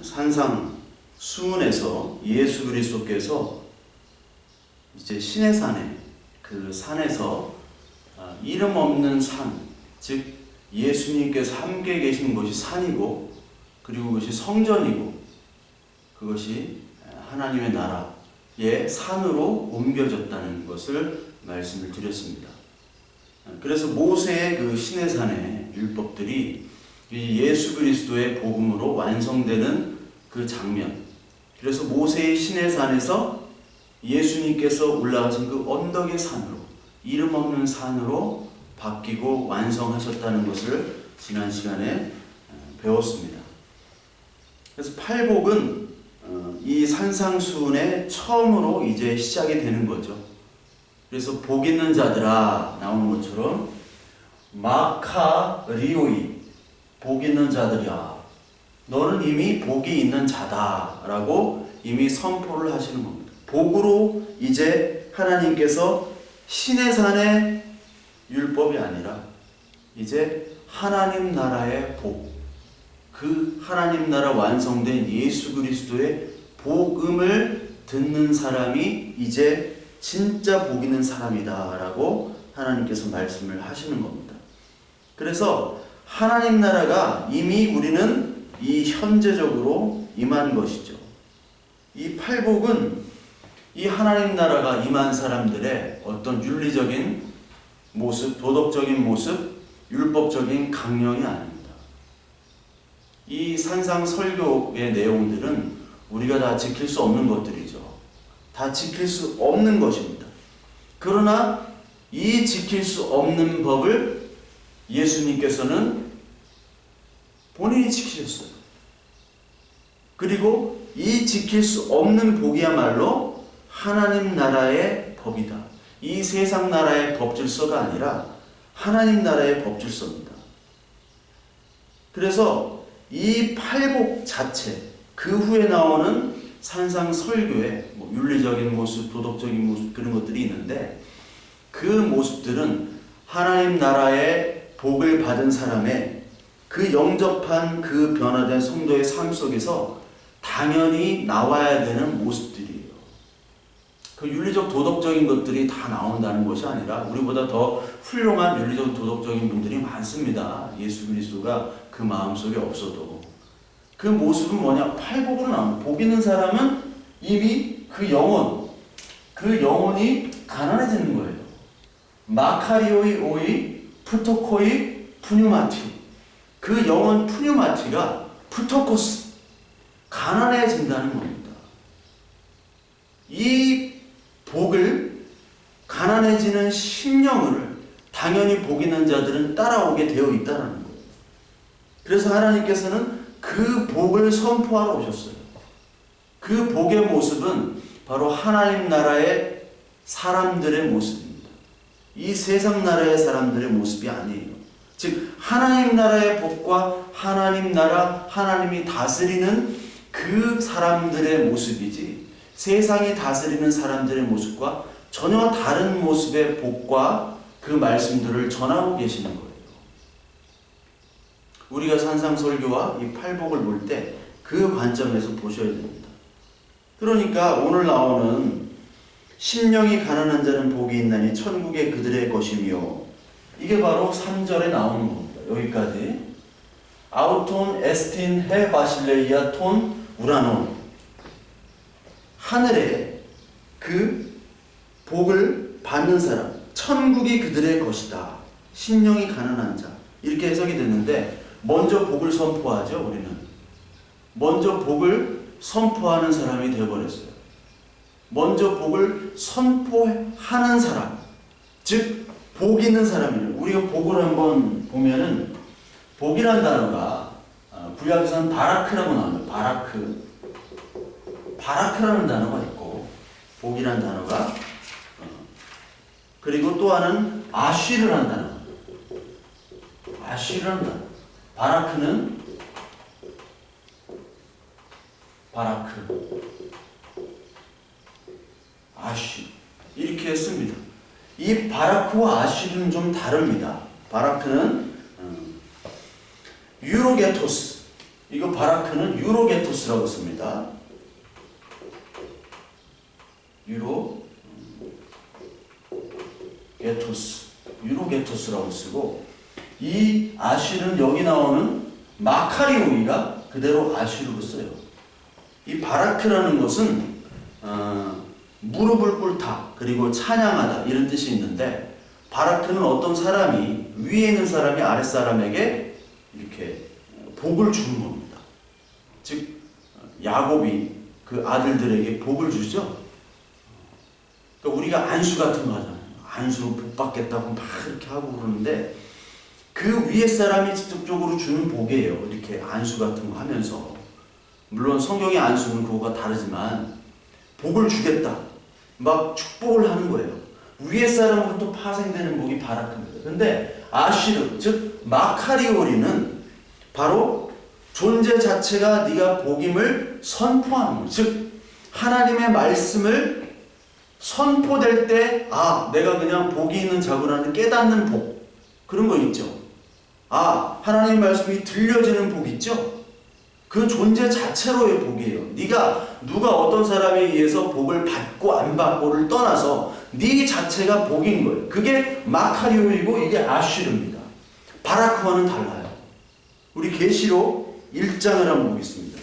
산상 수훈에서 예수 그리스도께서 이제 시내산에 그 산에서 이름 없는 산, 즉 예수님께서 함께 계신 곳이 산이고 그리고 그것이 성전이고 그것이 하나님의 나라의 산으로 옮겨졌다는 것을 말씀을 드렸습니다. 그래서 모세의 그 시내산의 율법들이 이 예수 그리스도의 복음으로 완성되는 그 장면, 그래서 모세의 시내산에서 예수님께서 올라가신 그 언덕의 산으로, 이름 없는 산으로 바뀌고 완성하셨다는 것을 지난 시간에 배웠습니다. 그래서 팔복은 이 산상수훈의 처음으로 이제 시작이 되는 거죠. 그래서 복 있는 자들아 나오는 것처럼 마카리오이, 복 있는 자들이야, 너는 이미 복이 있는 자다라고 이미 선포를 하시는 겁니다. 복으로 이제 하나님께서 시내산의 율법이 아니라 이제 하나님 나라의 복, 그 하나님 나라 완성된 예수 그리스도의 복음을 듣는 사람이 이제 진짜 복 있는 사람이다 라고 하나님께서 말씀을 하시는 겁니다. 그래서 하나님 나라가 이미 우리는 이 현재적으로 임한 것이죠. 이 팔복은 이 하나님 나라가 임한 사람들의 어떤 윤리적인 모습, 도덕적인 모습, 율법적인 강령이 아닙니다. 이 산상 설교의 내용들은 우리가 다 지킬 수 없는 것들이죠. 다 지킬 수 없는 것입니다. 그러나 이 지킬 수 없는 법을 예수님께서는 본인이 지키셨어요. 그리고 이 지킬 수 없는 복이야말로 하나님 나라의 법이다. 이 세상 나라의 법질서가 아니라 하나님 나라의 법질서입니다. 그래서 이 팔복 자체, 그 후에 나오는 산상 설교의 윤리적인 모습, 도덕적인 모습, 그런 것들이 있는데 그 모습들은 하나님 나라의 복을 받은 사람의 그 영접한 그 변화된 성도의 삶 속에서 당연히 나와야 되는 모습들이에요. 그 윤리적 도덕적인 것들이 다 나온다는 것이 아니라 우리보다 더 훌륭한 윤리적 도덕적인 분들이 많습니다. 예수 그리스도가 그 마음속에 없어도. 그 모습은 뭐냐? 팔복으로 나옵니다. 복 있는 사람은 이미 그 영혼이 가난해지는 거예요. 마카리오이 오이 푸토코이 푸뉴마티, 그 영혼 푸뉴마티가 푸토코스, 가난해진다는 겁니다. 이 복을, 가난해지는 심령을 당연히 복 있는 자들은 따라오게 되어 있다는 거예요. 그래서 하나님께서는 그 복을 선포하러 오셨어요. 그 복의 모습은 바로 하나님 나라의 사람들의 모습입니다. 이 세상 나라의 사람들의 모습이 아니에요. 즉 하나님 나라의 복과 하나님 나라, 하나님이 다스리는 그 사람들의 모습이지 세상이 다스리는 사람들의 모습과 전혀 다른 모습의 복과 그 말씀들을 전하고 계시는 거예요. 우리가 산상설교와 이 팔복을 볼 때 그 관점에서 보셔야 됩니다. 그러니까 오늘 나오는 심령이 가난한 자는 복이 있나니 천국에 그들의 것이며, 이게 바로 3절에 나오는 겁니다. 여기까지. 아우톤 에스틴 해 바실레이아 톤 우라논, 하늘에 그 복을 받는 사람, 천국이 그들의 것이다. 심령이 가난한 자, 이렇게 해석이 됐는데 먼저 복을 선포하죠. 우리는 먼저 복을 선포하는 사람이 되어버렸어요. 먼저 복을 선포하는 사람, 즉 복 있는 사람이에요. 우리가 복을 한번 보면은 복이라는 단어가 구약에서는 바라크라고 나옵니다. 바라크라는 단어가 있고 복이라는 단어가, 그리고 또 하나는 아쉬르라는 단어, 아쉬르라는 단어. 바라크는 바라크, 아쉬, 이렇게 했습니다. 이 바라크와 아쉬르는 좀 다릅니다. 바라크는 유로게토스, 이거 바라크는 유로게토스라고 씁니다. 유로게토스라고 쓰고, 이 아쉬르는 여기 나오는 마카리오이가 그대로 아쉬르로 써요. 이 바라크라는 것은 무릎을 꿇다 그리고 찬양하다 이런 뜻이 있는데, 바라크는 어떤 사람이 위에 있는 사람이 아랫사람에게 이렇게 복을 주는 겁니다. 즉 야곱이 그 아들들에게 복을 주죠. 그러니까 우리가 안수 같은 거 하잖아요. 안수로 복 받겠다고 막 이렇게 하고 그러는데, 그 위에 사람이 직접적으로 주는 복이에요. 이렇게 안수 같은 거 하면서. 물론 성경의 안수는 그거가 다르지만 복을 주겠다, 막 축복을 하는 거예요. 위에 사람으로부터 파생되는 복이 바라크입니다. 근데 아쉬르, 즉 마카리오리는 바로 존재 자체가 네가 복임을 선포하는 거예요. 즉 하나님의 말씀을 선포될 때, 아, 내가 그냥 복이 있는 자구라는 깨닫는 복, 그런 거 있죠. 아, 하나님의 말씀이 들려지는 복 있죠. 그 존재 자체로의 복이에요. 네가 누가 어떤 사람에 의해서 복을 받고 안 받고를 떠나서 네 자체가 복인 거예요. 그게 마카리오이고 이게 아쉬르입니다. 바라크와는 달라요. 우리 계시록 1장을 한번 보겠습니다.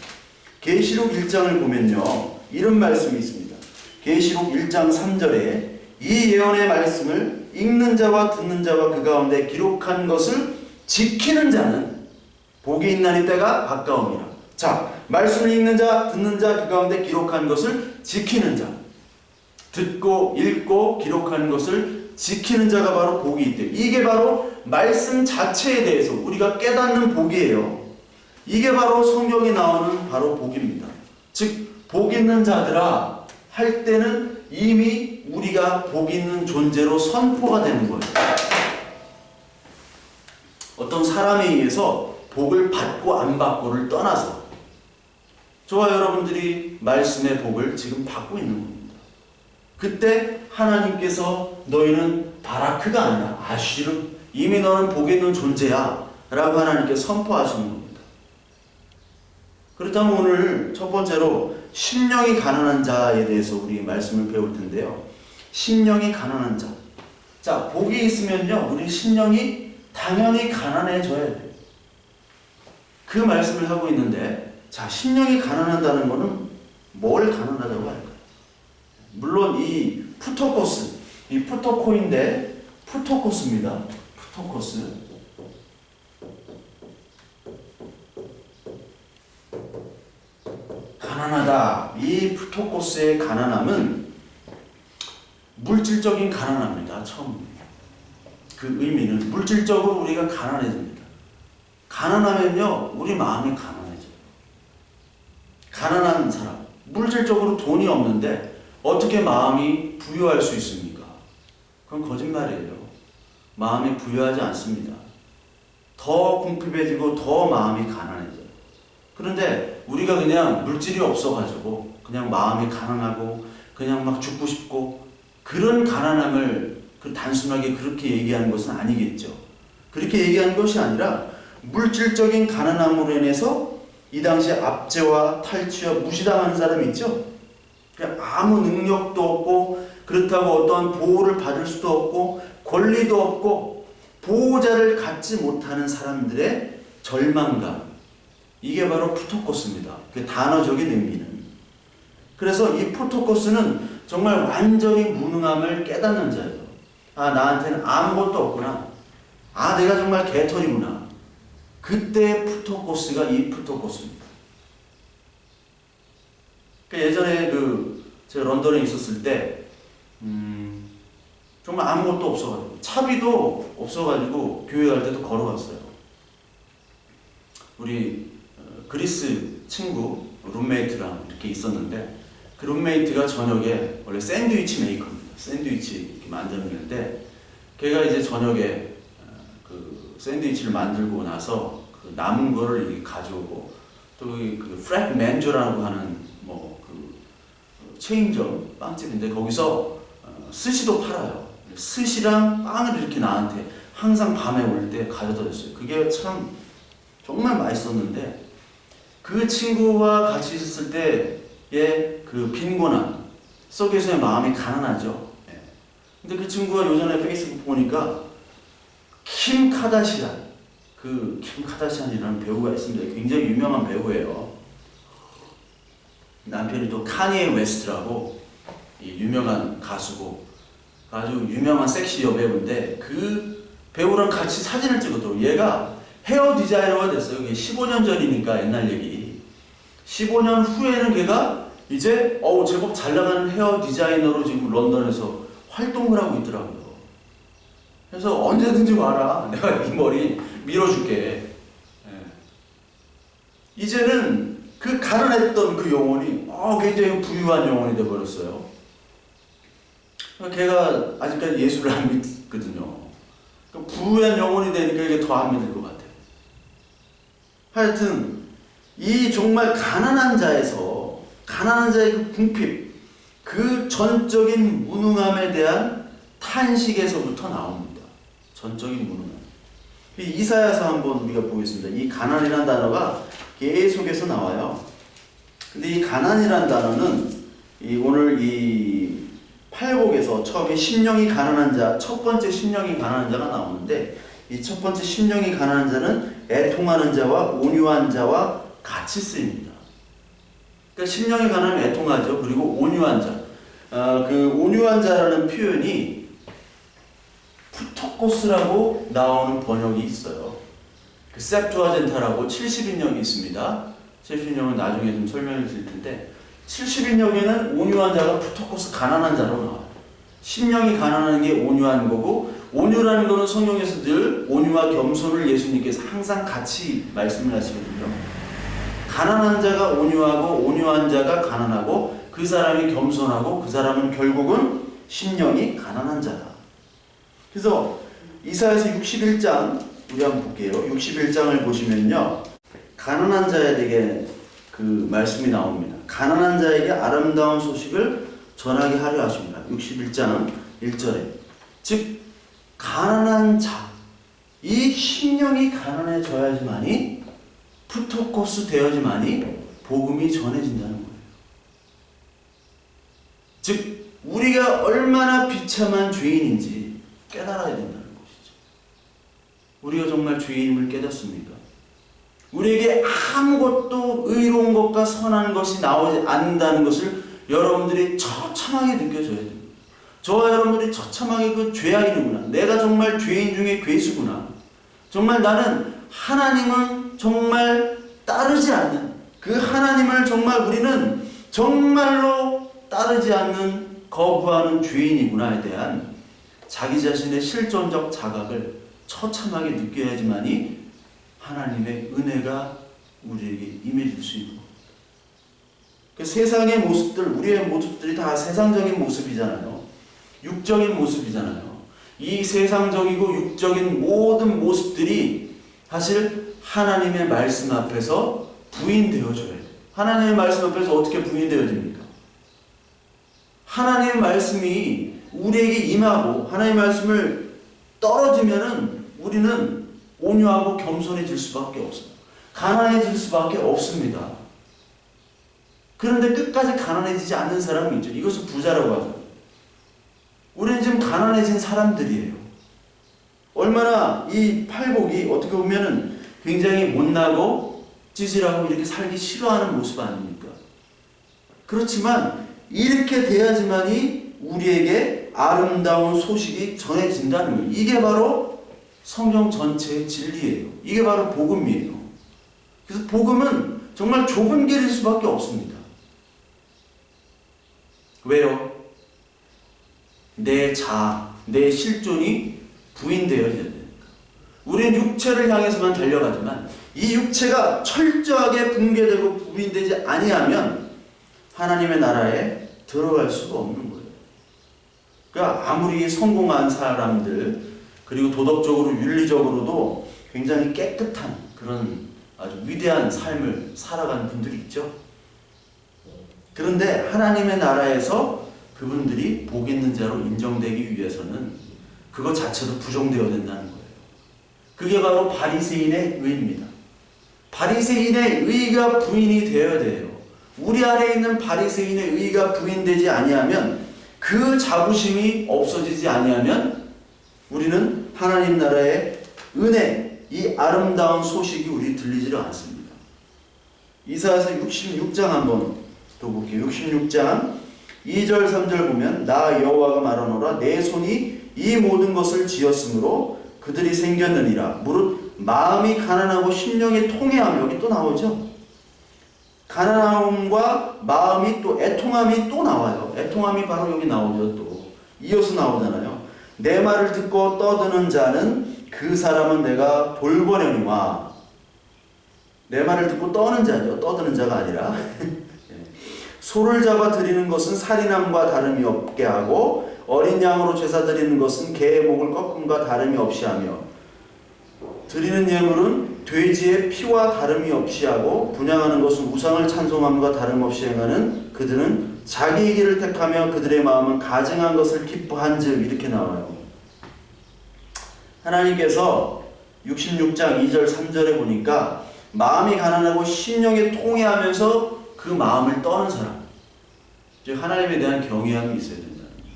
계시록 1장을 보면요, 이런 말씀이 있습니다. 계시록 1장 3절에 이 예언의 말씀을 읽는 자와 듣는 자와 그 가운데 기록한 것을 지키는 자는 복이 있나니 때가 가까움이라. 자, 말씀을 읽는 자, 듣는 자, 그 가운데 기록한 것을 지키는 자. 듣고 읽고 기록하는 것을 지키는 자가 바로 복이 있대. 이게 바로 말씀 자체에 대해서 우리가 깨닫는 복이에요. 이게 바로 성경에 나오는 바로 복입니다. 즉, 복 있는 자들아 할 때는 이미 우리가 복 있는 존재로 선포가 되는 거예요. 어떤 사람에 의해서 복을 받고 안 받고를 떠나서 저와 여러분들이 말씀의 복을 지금 받고 있는 겁니다. 그때 하나님께서 너희는 바라크가 아니라 아쉬르, 이미 너는 복 있는 존재야 라고 하나님께 선포하시는 겁니다. 그렇다면 오늘 첫 번째로 심령이 가난한 자에 대해서 우리 말씀을 배울 텐데요. 심령이 가난한 자. 자, 복이 있으면요, 우리 심령이 당연히 가난해져야 돼요. 그 말씀을 하고 있는데, 자, 심령이 가난하다는 것은 뭘 가난하다고 할까요? 물론 이 푸토코스, 이 푸토코인데 푸토코스입니다. 푸토코스. 가난하다. 이 푸토코스의 가난함은 물질적인 가난함입니다. 처음. 그 의미는 물질적으로 우리가 가난해집니다. 가난하면요, 우리 마음이 가난해져요. 가난한 사람, 물질적으로 돈이 없는데 어떻게 마음이 부유할 수 있습니까? 그건 거짓말이에요. 마음이 부유하지 않습니다. 더 궁핍해지고 더 마음이 가난해져요. 그런데 우리가 그냥 물질이 없어가지고 그냥 마음이 가난하고 그냥 막 죽고 싶고 그런 가난함을 단순하게 그렇게 얘기하는 것은 아니겠죠. 그렇게 얘기하는 것이 아니라 물질적인 가난함으로 인해서 이 당시에 압제와 탈취와 무시당하는 사람이 있죠. 그냥 아무 능력도 없고 그렇다고 어떤 보호를 받을 수도 없고 권리도 없고 보호자를 갖지 못하는 사람들의 절망감, 이게 바로 푸토코스입니다. 그 단어적인 의미는. 그래서 이 푸토코스는 정말 완전히 무능함을 깨닫는 자예요. 아, 나한테는 아무것도 없구나. 아, 내가 정말 개털이구나. 그때 푸토코스가 이 푸토코스입니다. 그러니까 예전에 제가 런던에 있었을 때 정말 아무것도 없어가지고 차비도 없어가지고 교회 갈 때도 걸어갔어요. 우리 그리스 친구 룸메이트랑 이렇게 있었는데, 그 룸메이트가 저녁에 원래 샌드위치 메이커입니다. 샌드위치 이렇게 만드는데, 걔가 이제 저녁에 그 샌드위치를 만들고 나서 그 남은 거를 이렇게 가져오고, 또 그 프렉 맨조라고 하는 그 체인점 빵집인데 거기서 스시도 팔아요. 스시랑 빵을 이렇게 나한테 항상 밤에 올 때 가져다 줬어요. 그게 참 정말 맛있었는데, 그 친구와 같이 있었을 때의 그 빈곤함 속에서의 마음이 가난하죠. 근데 그 친구가 요전에 페이스북 보니까 킴 카다시안, 그 킴 카다시안이라는 배우가 있습니다. 굉장히 유명한 배우예요. 남편이 또 카니에 웨스트라고 유명한 가수고 아주 유명한 섹시 여배우인데 그 배우랑 같이 사진을 찍었더라고. 얘가 헤어 디자이너가 됐어요. 이게 15년 전이니까 옛날 얘기. 15년 후에는 걔가 이제 제법 잘 나가는 헤어 디자이너로 지금 런던에서 활동을 하고 있더라고요. 그래서 언제든지 와라. 내가 이 머리 밀어줄게. 이제는 그 가난했던 그 영혼이 굉장히 부유한 영혼이 돼버렸어요. 걔가 아직까지 예수를 안 믿거든요. 부유한 영혼이 되니까 이게 더 안 믿을 것 같아요. 하여튼 이 정말 가난한 자의 그 궁핍, 그 전적인 무능함에 대한 탄식에서부터 나옵니다. 전적인 무능함. 이사야서 한번 우리가 보겠습니다. 이 가난이라는 단어가 계속해서 나와요. 근데 이 가난이라는 단어는 오늘 이 팔복에서 처음에 심령이 가난한 자, 첫 번째 심령이 가난한 자가 나오는데 이 첫 번째 심령이 가난한 자는 애통하는 자와 온유한 자와 같이 쓰입니다. 그러니까 심령이 가난하면 애통하죠. 그리고 온유한 자. 그 온유한 자라는 표현이 푸토코스라고 나오는 번역이 있어요. 그 셉투아젠타라고 70인역이 있습니다. 70인역은 나중에 좀 설명을 드릴 텐데 70인역에는 온유한 자가 푸토코스 가난한 자로 나와요. 심령이 가난한 게 온유한 거고 온유라는 거는 성경에서 늘 온유와 겸손을 예수님께서 항상 같이 말씀을 하시거든요. 가난한 자가 온유하고 온유한 자가 가난하고 그 사람이 겸손하고 그 사람은 결국은 심령이 가난한 자다. 그래서 이사야서 61장 우리 한번 볼게요. 61장을 보시면요. 가난한 자에게 그 말씀이 나옵니다. 가난한 자에게 아름다운 소식을 전하게 하려 하십니다. 61장 1절에. 즉 가난한 자, 이 심령이 가난해져야지만이 푸토코스 되어야지만이 복음이 전해진다는 거예요. 즉 우리가 얼마나 비참한 죄인인지 깨달아야 된다는 것이죠. 우리가 정말 죄인임을 깨닫습니까? 우리에게 아무것도 의로운 것과 선한 것이 나오지 않는다는 것을 여러분들이 처참하게 느껴져야 됩니다. 저와 여러분들이 처참하게 그 죄악이구나. 내가 정말 죄인 중에 괴수구나. 정말 나는 하나님은 정말 따르지 않는 그 하나님을 정말 우리는 정말로 따르지 않는 거부하는 죄인이구나에 대한 자기 자신의 실존적 자각을 처참하게 느껴야지만이 하나님의 은혜가 우리에게 임해질 수 있는 겁니다. 그 세상의 모습들, 우리의 모습들이 다 세상적인 모습이잖아요. 육적인 모습이잖아요. 이 세상적이고 육적인 모든 모습들이 사실 하나님의 말씀 앞에서 부인되어져야 돼요. 하나님의 말씀 앞에서 어떻게 부인되어집니까? 하나님의 말씀이 우리에게 임하고 하나님의 말씀을 떨어지면은 우리는 온유하고 겸손해질 수밖에 없습니다. 가난해질 수밖에 없습니다. 그런데 끝까지 가난해지지 않는 사람이 있죠. 이것을 부자라고 하죠. 우리는 지금 가난해진 사람들이에요. 얼마나 이 팔복이 어떻게 보면은 굉장히 못나고 찌질하고 이렇게 살기 싫어하는 모습 아닙니까? 그렇지만 이렇게 돼야지만이 우리에게 아름다운 소식이 전해진다는 거예요. 이게 바로 성경 전체의 진리예요. 이게 바로 복음이에요. 그래서 복음은 정말 좁은 길일 수밖에 없습니다. 왜요? 내 자아, 내 실존이 부인되어야 되니까. 우리는 육체를 향해서만 달려가지만 이 육체가 철저하게 붕괴되고 부인되지 아니하면 하나님의 나라에 들어갈 수가 없는 거예요. 그러니까 아무리 성공한 사람들 그리고 도덕적으로 윤리적으로도 굉장히 깨끗한 그런 아주 위대한 삶을 살아가는 분들이 있죠. 그런데 하나님의 나라에서 그분들이 복 있는 자로 인정되기 위해서는 그것 자체도 부정되어야 된다는 거예요. 그게 바로 바리새인의 의입니다. 바리새인의 의가 부인이 되어야 돼요. 우리 안에 있는 바리새인의 의가 부인되지 아니하면, 그 자부심이 없어지지 아니하면 우리는 하나님 나라의 은혜, 이 아름다운 소식이 우리 들리지를 않습니다. 이사야서 66장 한번 또 볼게요. 66장 2절 3절 보면 나 여호와가 말하노라 내 손이 이 모든 것을 지었으므로 그들이 생겼느니라. 무릇 마음이 가난하고 심령이 통회하며, 여기 또 나오죠. 가난함과 마음이 또 애통함이 또 나와요. 애통함이 바로 여기 나오죠. 또 이어서 나오잖아요. 내 말을 듣고 떠드는 자는 그 사람은 내가 돌보려니와. 내 말을 듣고 떠는 자죠. 떠드는 자가 아니라 소를 잡아 드리는 것은 살인함과 다름이 없게 하고 어린 양으로 제사 드리는 것은 개의 목을 꺾음과 다름이 없이 하며 드리는 예물은 돼지의 피와 다름이 없이 하고 분향하는 것은 우상을 찬송함과 다름없이 행하는 그들은 자기의 길을 택하며 그들의 마음은 가증한 것을 기뻐한즉. 이렇게 나와요. 하나님께서 66장 2절 3절에 보니까 마음이 가난하고 심령이 통회하면서 그 마음을 떠는 사람, 즉 하나님에 대한 경외함이 있어야 된다는 거예요.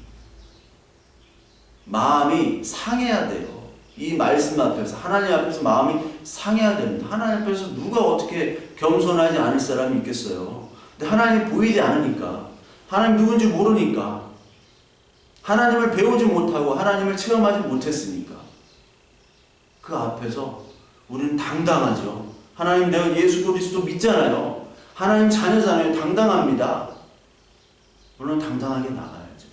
마음이 상해야 돼요. 이 말씀 앞에서, 하나님 앞에서 마음이 상해야 됩니다. 하나님 앞에서 누가 어떻게 겸손하지 않을 사람이 있겠어요. 근데 하나님이 보이지 않으니까, 하나님 누군지 모르니까, 하나님을 배우지 못하고 하나님을 체험하지 못했으니까 그 앞에서 우리는 당당하죠. 하나님, 내가 예수 그리스도 믿잖아요. 하나님 자녀잖아요. 당당합니다. 물론 당당하게 나가야죠.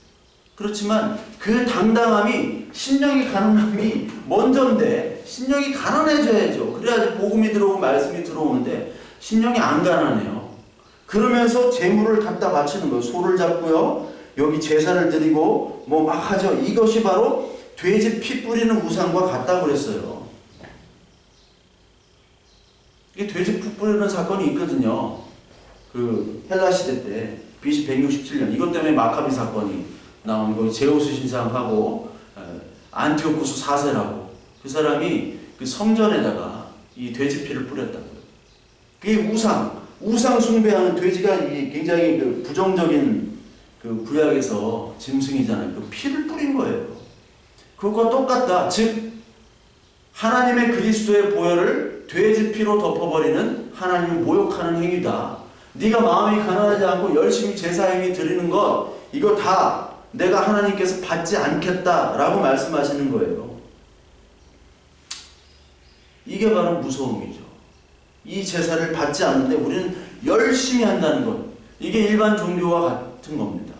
그렇지만 그 당당함이, 심령이 가난함이 먼저인데 심령이 가난해져야죠. 그래야지 복음이 들어오고 말씀이 들어오는데 심령이 안 가난해요. 그러면서 재물을 갖다 바치는 거예요. 소를 잡고요, 여기 제사를 드리고 뭐 막 하죠. 이것이 바로 돼지 피 뿌리는 우상과 같다고 그랬어요. 이게 돼지 피 뿌리는 사건이 있거든요. 그 헬라 시대 때 BC 167년 이것 때문에 마카비 사건이 나온 거. 제우스 신상하고 안티오쿠스 4세라고 그 사람이 그 성전에다가 이 돼지 피를 뿌렸다고요. 그게 우상 숭배하는, 돼지가 굉장히 그 부정적인 그 구약에서 짐승이잖아요. 그 피를 뿌린 거예요. 그것과 똑같다. 즉 하나님의 그리스도의 보혈을 돼지 피로 덮어버리는 하나님을 모욕하는 행위다. 네가 마음이 가난하지 않고 열심히 제사행위 드리는 것, 이거 다 내가 하나님께서 받지 않겠다라고 말씀하시는 거예요. 이게 바로 무서움이죠. 이 제사를 받지 않는데 우리는 열심히 한다는 것, 이게 일반 종교와 같은 겁니다.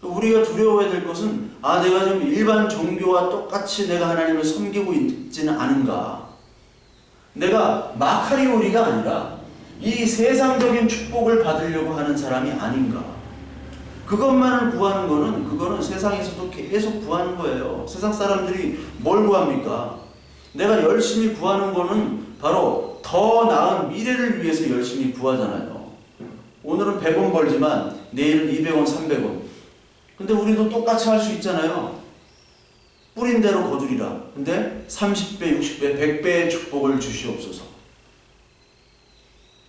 우리가 두려워해야 될 것은, 내가 좀 일반 종교와 똑같이 내가 하나님을 섬기고 있지는 않은가. 내가 마카리오리가 아니라 이 세상적인 축복을 받으려고 하는 사람이 아닌가. 그것만을 구하는 거는, 그거는 세상에서도 계속 구하는 거예요. 세상 사람들이 뭘 구합니까? 내가 열심히 구하는 거는 바로 더 나은 미래를 위해서 열심히 구하잖아요. 오늘은 100원 벌지만 내일은 200원, 300원. 근데 우리도 똑같이 할 수 있잖아요. 뿌린 대로 거두리라. 근데 30배, 60배, 100배의 축복을 주시옵소서.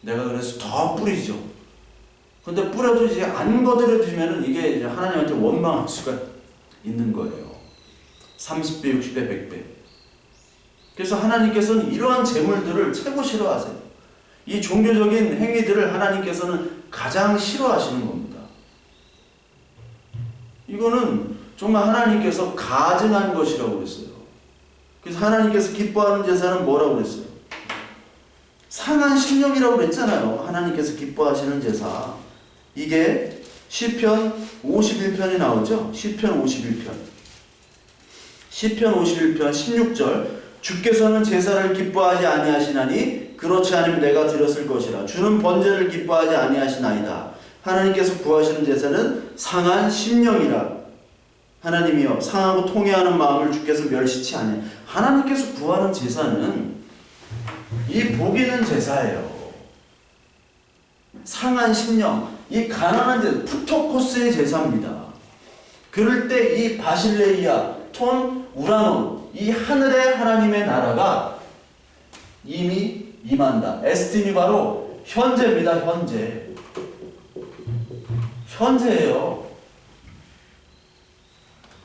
내가 그래서 더 뿌리죠. 근데 뿌려도 이제 안 거들여지면은 이게 이제 하나님한테 원망할 수가 있는 거예요. 30배, 60배, 100배. 그래서 하나님께서는 이러한 재물들을 최고 싫어하세요. 이 종교적인 행위들을 하나님께서는 가장 싫어하시는 겁니다. 이거는 정말 하나님께서 가증한 것이라고 그랬어요. 그래서 하나님께서 기뻐하는 제사는 뭐라고 그랬어요? 상한 심령이라고 그랬잖아요. 하나님께서 기뻐하시는 제사. 이게 시편 51편이 나오죠. 시편 51편. 시편 51편 16절. 주께서는 제사를 기뻐하지 아니하시나니 그렇지 않으면 내가 드렸을 것이라. 주는 번제를 기뻐하지 아니하시나이다. 하나님께서 구하시는 제사는 상한 심령이라. 하나님이여 상하고 통회하는 마음을 주께서 멸시치 아니. 하나님께서 구하는 제사는 이 복 있는 제사예요. 상한 심령, 이 가난한 제사, 푸토코스의 제사입니다. 그럴 때 이 바실레이아, 톤, 우라논, 이 하늘의 하나님의 나라가 이미 임한다. 에스틴이 바로 현재입니다. 현재예요.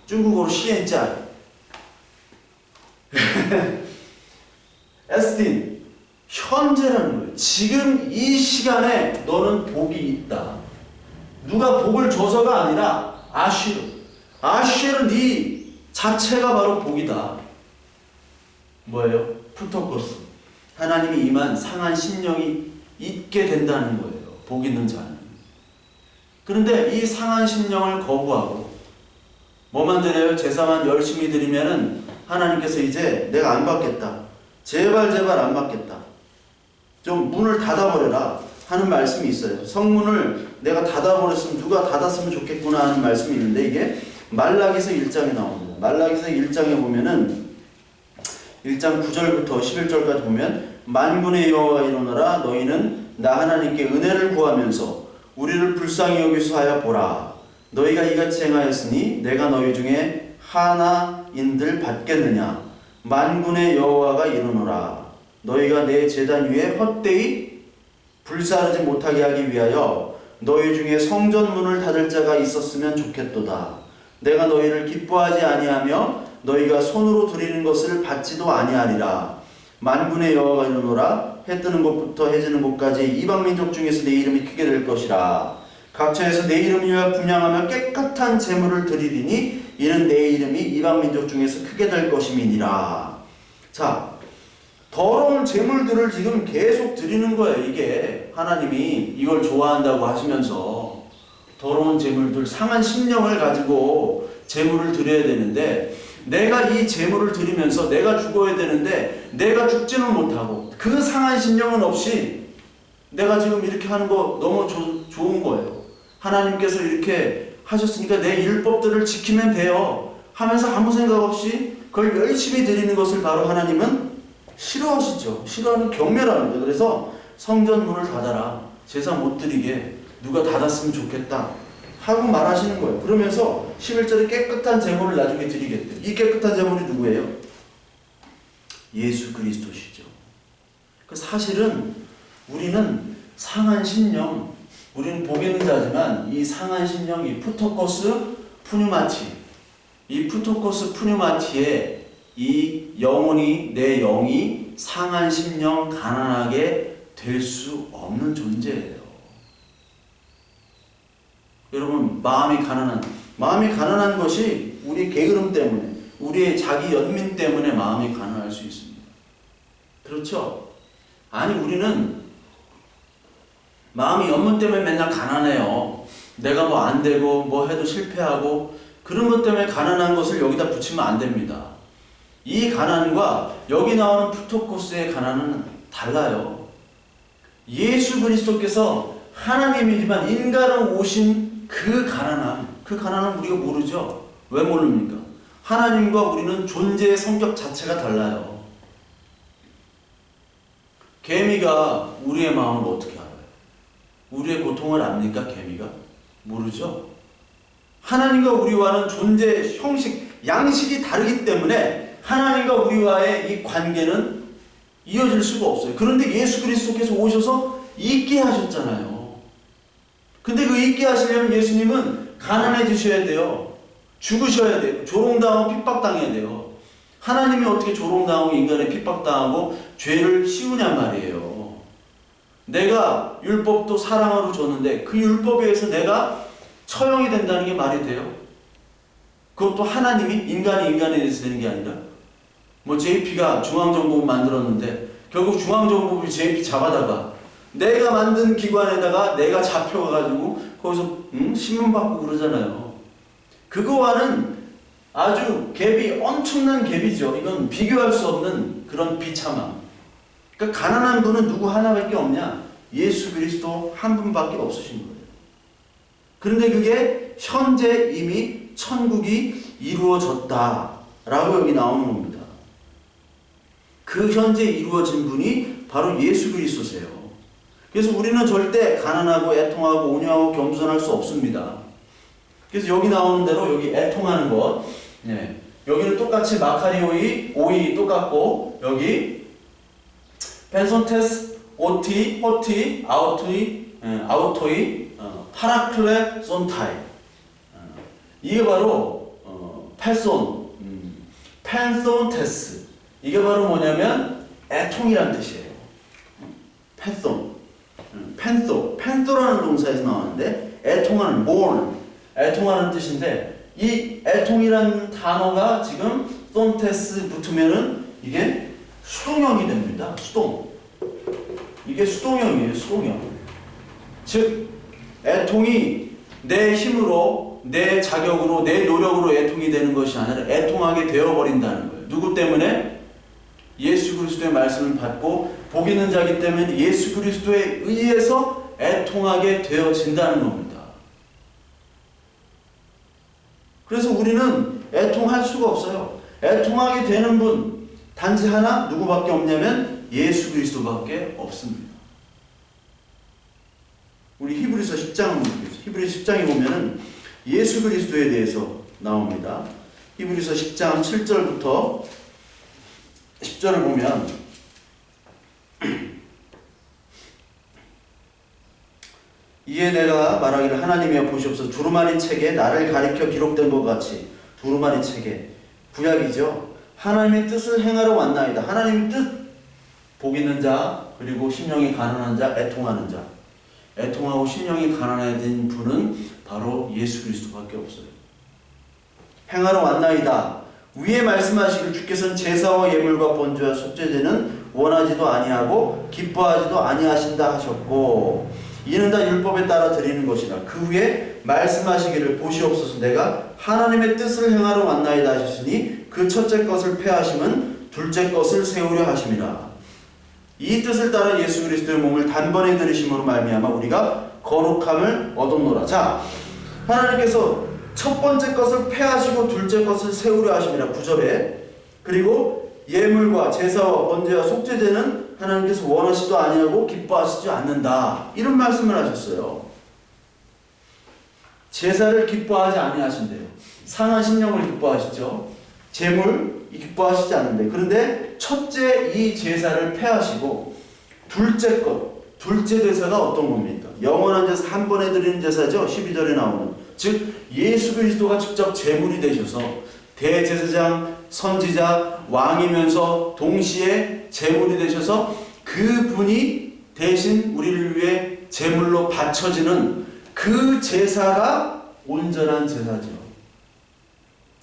중국어로 시엔짜. 에스틴, 현재라는 거예요. 지금 이 시간에 너는 복이 있다. 누가 복을 줘서가 아니라 아쉬르는 네 자체가 바로 복이다. 뭐예요? 푸토코스. 하나님이 임한 상한 심령이 있게 된다는 거예요. 복 있는 자는. 그런데 이 상한 심령을 거부하고 뭐만 드려요? 제사만 열심히 드리면은 하나님께서 이제 내가 안 받겠다. 제발 안 받겠다. 좀 문을 닫아버려라 하는 말씀이 있어요. 성문을 내가 닫아버렸으면 누가 닫았으면 좋겠구나 하는 말씀이 있는데 이게 말라기서 1장에 나옵니다. 말라기서 1장에 보면은 1장 9절부터 11절까지 보면 만군의 여호와가 이르노라 너희는 나 하나님께 은혜를 구하면서 우리를 불쌍히 여기소서 하여 보라. 너희가 이같이 행하였으니 내가 너희 중에 하나인들 받겠느냐. 만군의 여호와가 이르노라 너희가 내 제단 위에 헛되이 불사르지 못하게 하기 위하여 너희 중에 성전문을 닫을 자가 있었으면 좋겠도다. 내가 너희를 기뻐하지 아니하며 너희가 손으로 드리는 것을 받지도 아니하리라. 만군의 여호와가 이르노라 해 뜨는 곳부터 해 지는 곳까지 이방 민족 중에서 내 이름이 크게 될 것이라. 각처에서 내 이름 위하여 분향하며 깨끗한 제물을 드리리니 이는 내 이름이 이방 민족 중에서 크게 될 것임이니라. 자, 더러운 제물들을 지금 계속 드리는 거예요. 이게 하나님이 이걸 좋아한다고 하시면서 더러운 제물들, 상한 심령을 가지고 제물을 드려야 되는데 내가 이 제물을 드리면서 내가 죽어야 되는데 내가 죽지는 못하고 그 상한 심령은 없이 내가 지금 이렇게 하는 거 너무 좋은 거예요. 하나님께서 이렇게 하셨으니까 내 율법들을 지키면 돼요 하면서 아무 생각 없이 그걸 열심히 드리는 것을 바로 하나님은 싫어하시죠. 싫어하는 경멸합니다. 그래서 성전문을 닫아라. 제사 못 드리게 누가 닫았으면 좋겠다 하고 말하시는 거예요. 그러면서 11절에 깨끗한 제물을 나중에 드리겠대. 이 깨끗한 제물이 누구예요? 예수 그리스도시죠. 사실은 우리는 상한 심령, 우리는 복 있는 자지만 이 상한 심령이 푸토코스 푸뉴마티, 이 푸토코스 푸뉴마티에 이 영혼이, 내 영이 상한 심령 가난하게 될 수 없는 존재예요. 여러분, 마음이 가난한 것이 우리 게으름 때문에, 우리의 자기 연민 때문에 마음이 가난할 수 있습니다. 그렇죠? 아니, 우리는 마음이 연민 때문에 맨날 가난해요. 내가 뭐 안 되고 뭐 해도 실패하고 그런 것 때문에 가난한 것을 여기다 붙이면 안 됩니다. 이 가난과 여기 나오는 푸토코스의 가난은 달라요. 예수 그리스도께서 하나님이지만 인간으로 오신 그 가난은 우리가 모르죠. 왜 모릅니까? 하나님과 우리는 존재의 성격 자체가 달라요. 개미가 우리의 마음을 어떻게 알아요? 우리의 고통을 압니까? 개미가? 모르죠. 하나님과 우리와는 존재의 형식, 양식이 다르기 때문에 하나님과 우리와의 이 관계는 이어질 수가 없어요. 그런데 예수 그리스도께서 오셔서 있게 하셨잖아요. 근데 그 있게 하시려면 예수님은 가난해지셔야 돼요. 죽으셔야 돼요. 조롱당하고 핍박당해야 돼요. 하나님이 어떻게 조롱당하고 인간에 핍박당하고 죄를 씌우냔 말이에요. 내가 율법도 사랑으로 줬는데 그 율법에 의해서 내가 처형이 된다는 게 말이 돼요? 그것도 하나님이 인간에 대해서 되는 게 아니라 뭐 JP가 중앙정보부 만들었는데 결국 중앙정보부 JP 잡아다가 내가 만든 기관에다가 내가 잡혀가지고 거기서 신문받고 그러잖아요. 그거와는 아주 갭이 엄청난 갭이죠. 이건 비교할 수 없는 그런 비참함. 그러니까 가난한 분은 누구 하나밖에 없냐? 예수 그리스도 한 분밖에 없으신 거예요. 그런데 그게 현재 이미 천국이 이루어졌다라고 여기 나오는 겁니다. 그 현재 이루어진 분이 바로 예수 그리스도세요. 그래서 우리는 절대 가난하고 애통하고 온유하고 겸손할 수 없습니다. 그래서 여기 나오는 대로 여기 애통하는 것, 여기는 똑같이 마카리오이, 오이 똑같고 여기 펜손테스 오티 호티 아우토이 파라클레 손타이. 이게 바로 펜손테스. 이게 바로 뭐냐면 애통이란 뜻이에요. 펜소라는 동사에서 나왔는데 애통하는, mourn, 애통하는 뜻인데 이 애통이라는 단어가 지금 손테스 붙으면은 이게 수동형이 됩니다. 수동. 이게 수동형이에요. 수동형. 즉 애통이 내 힘으로, 내 자격으로, 내 노력으로 애통이 되는 것이 아니라 애통하게 되어버린다는 거예요. 누구 때문에? 예수 그리스도의 말씀을 받고 복 있는 자기 때문에 예수 그리스도에 의해서 애통하게 되어진다는 겁니다. 그래서 우리는 애통할 수가 없어요. 애통하게 되는 분 단지 하나, 누구밖에 없냐면 예수 그리스도밖에 없습니다. 우리 히브리서 10장을 보겠습니다. 히브리서 10장에 보면은 예수 그리스도에 대해서 나옵니다. 히브리서 10장 7절부터 10절을 보면 이에 내가 말하기를 하나님이여 보시옵소서 두루마리 책에 나를 가리켜 기록된 것 같이. 두루마리 책에 구약이죠. 하나님의 뜻을 행하러 왔나이다. 하나님의 뜻, 복 있는 자, 그리고 심령이 가난한 자, 애통하는 자. 애통하고 심령이 가난해진 분은 바로 예수 그리스도밖에 없어요. 행하러 왔나이다. 위에 말씀하시길 주께서는 제사와 예물과 번제와 속죄제는 원하지도 아니하고 기뻐하지도 아니하신다 하셨고 이는 다 율법에 따라 드리는 것이라. 그 후에 말씀하시기를 보시옵소서 내가 하나님의 뜻을 행하러 왔나이다 하셨으니 그 첫째 것을 폐하심은 둘째 것을 세우려 하심이라. 이 뜻을 따라 예수 그리스도의 몸을 단번에 들이심으로 말미암아 우리가 거룩함을 얻었노라. 자, 하나님께서 첫 번째 것을 폐하시고 둘째 것을 세우려 하심이라. 9절에 그리고 예물과 제사와 번제와 속죄제는 하나님께서 원하시도 아니하고 기뻐하시지 않는다. 이런 말씀을 하셨어요. 제사를 기뻐하지 아니하신대요. 상한 심령을 기뻐하시죠. 제물 기뻐하시지 않는데 그런데 첫째 이 제사를 폐하시고 둘째 것, 둘째 제사가 어떤 겁니까? 영원한 제사, 한 번에 드리는 제사죠. 12절에 나오는. 즉 예수 그리스도가 직접 제물이 되셔서 대제사장, 선지자, 왕이면서 동시에 제물이 되셔서 그분이 대신 우리를 위해 제물로 바쳐지는 그 제사가 온전한 제사죠.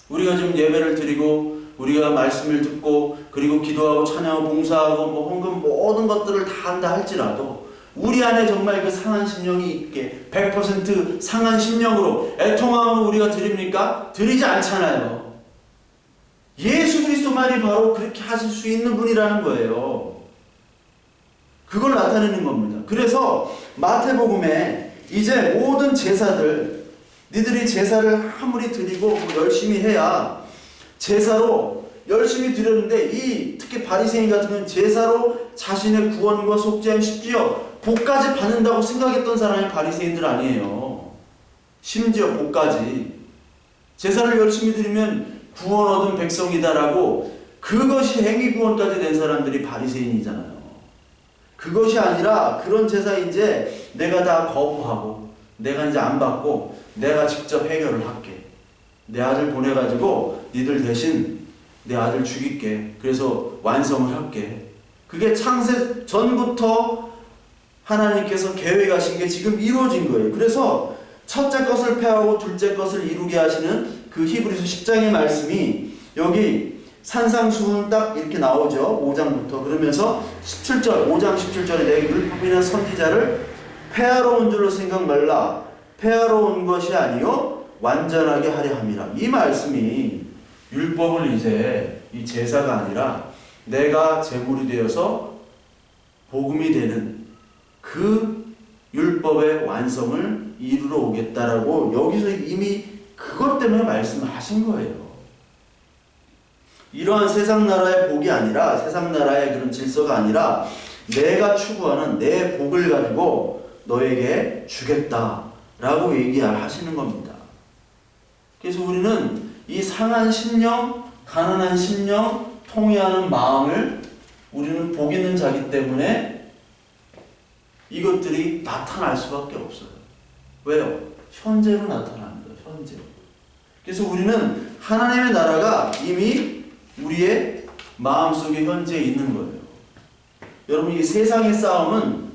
우리가 지금 예배를 드리고 우리가 말씀을 듣고 그리고 기도하고 찬양하고 봉사하고 뭐 헌금 모든 것들을 다 한다 할지라도 우리 안에 정말 그 상한 심령이 있게 100% 상한 심령으로 애통함으로 우리가 드립니까? 드리지 않잖아요. 예수 그리스도만이 바로 그렇게 하실 수 있는 분이라는 거예요. 그걸 나타내는 겁니다. 그래서 마태복음에 이제 모든 제사들, 니들이 제사를 아무리 드리고 열심히 해야 제사로 열심히 드렸는데 특히 바리새인 같은 경우는 제사로 자신의 구원과 속죄함 심지어 복까지 받는다고 생각했던 사람이 바리새인들 아니에요. 심지어 복까지. 제사를 열심히 드리면 구원 얻은 백성이다라고 그것이 행위 구원까지 된 사람들이 바리새인이잖아요. 그것이 아니라 그런 제사 이제 내가 다 거부하고 내가 이제 안 받고 내가 직접 해결을 할게. 내 아들 보내가지고 니들 대신 내 아들 죽일게. 그래서 완성을 할게. 그게 창세 전부터 하나님께서 계획하신 게 지금 이루어진 거예요. 그래서 첫째 것을 폐하고 둘째 것을 이루게 하시는 그 히브리서 10장의 말씀이 여기 산상수훈 딱 이렇게 나오죠. 5장부터. 그러면서 17절, 5장 17절에 내 율법이나 선지자를 폐하러 온 줄로 생각 말라. 폐하러 온 것이 아니요 완전하게 하려 함이라. 이 말씀이 율법을 이제 이 제사가 아니라 내가 제물이 되어서 복음이 되는 그 율법의 완성을 이루러 오겠다라고 여기서 이미 그것 때문에 말씀을 하신 거예요. 이러한 세상 나라의 복이 아니라 세상 나라의 그런 질서가 아니라 내가 추구하는 내 복을 가지고 너에게 주겠다라고 얘기하시는 겁니다. 그래서 우리는 이 상한 심령, 가난한 심령, 통회하는 마음을 우리는 복 있는 자기 때문에 이것들이 나타날 수밖에 없어요. 왜요? 현재로 나타납니다. 현재. 그래서 우리는 하나님의 나라가 이미 우리의 마음속에 현재 있는 거예요. 여러분, 이 세상의 싸움은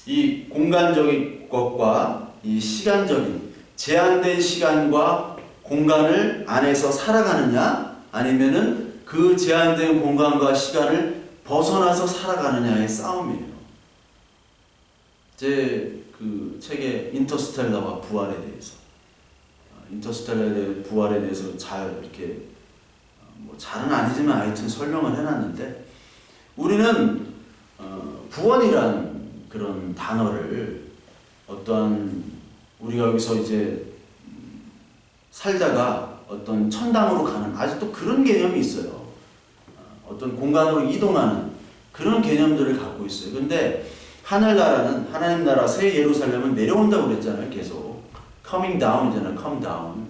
이 공간적인 것과 이 시간적인 제한된 시간과 공간을 안에서 살아가느냐, 아니면은 그 제한된 공간과 시간을 벗어나서 살아가느냐의 싸움이에요. 제 그 책의 인터스텔라와 부활에 대해서, 인터스텔라의 부활에 대해서 잘 이렇게 뭐 잘은 아니지만 하여튼 설명을 해놨는데, 우리는 구원이란 그런 단어를 어떠한 우리가 여기서 이제 살다가 어떤 천당으로 가는 아직도 그런 개념이 있어요. 어떤 공간으로 이동하는 그런 개념들을 갖고 있어요. 근데 하늘나라는, 하나님 나라 새 예루살렘은 내려온다고 그랬잖아요. 계속 coming down이잖아요. come down.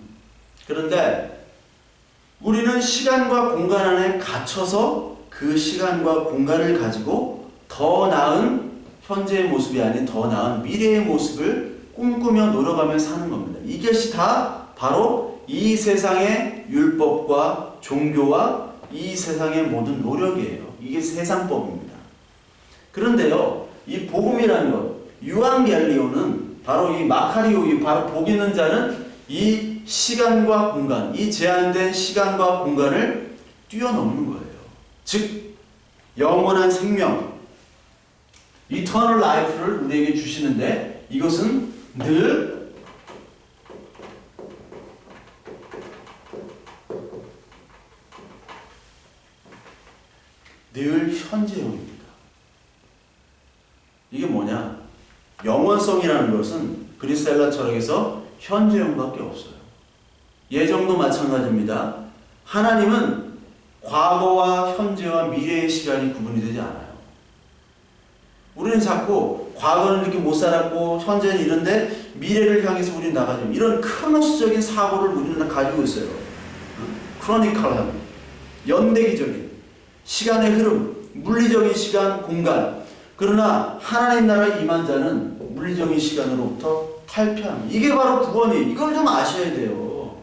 그런데 우리는 시간과 공간 안에 갇혀서 그 시간과 공간을 가지고 더 나은 현재의 모습이 아닌 더 나은 미래의 모습을 꿈꾸며 노력하며 사는 겁니다. 이것이 다 바로 이 세상의 율법과 종교와 이 세상의 모든 노력이에요. 이게 세상법입니다. 그런데요, 이 복음이라는 것, 유앙겔리오는 바로 이 마카리오, 이 바로 복 있는 자는 이 시간과 공간, 이 제한된 시간과 공간을 뛰어넘는 거예요. 즉 영원한 생명, Eternal Life를 우리에게 주시는데, 이것은 늘 현재형입니다. 이게 뭐냐? 영원성이라는 것은 그리스 헬라 철학에서 현재형밖에 없어요. 예정도 마찬가지입니다. 하나님은 과거와 현재와 미래의 시간이 구분이 되지 않아요. 우리는 자꾸 과거는 이렇게 못 살았고 현재는 이런데 미래를 향해서 우리는 나가죠. 이런 크로노스적인 사고를 우리는 가지고 있어요. 크로니컬한, 연대기적인 시간의 흐름, 물리적인 시간, 공간. 그러나 하나님 나라에 임한 자는 물리적인 시간으로부터 탈피합니다. 이게 바로 구원이에요. 이걸 좀 아셔야 돼요.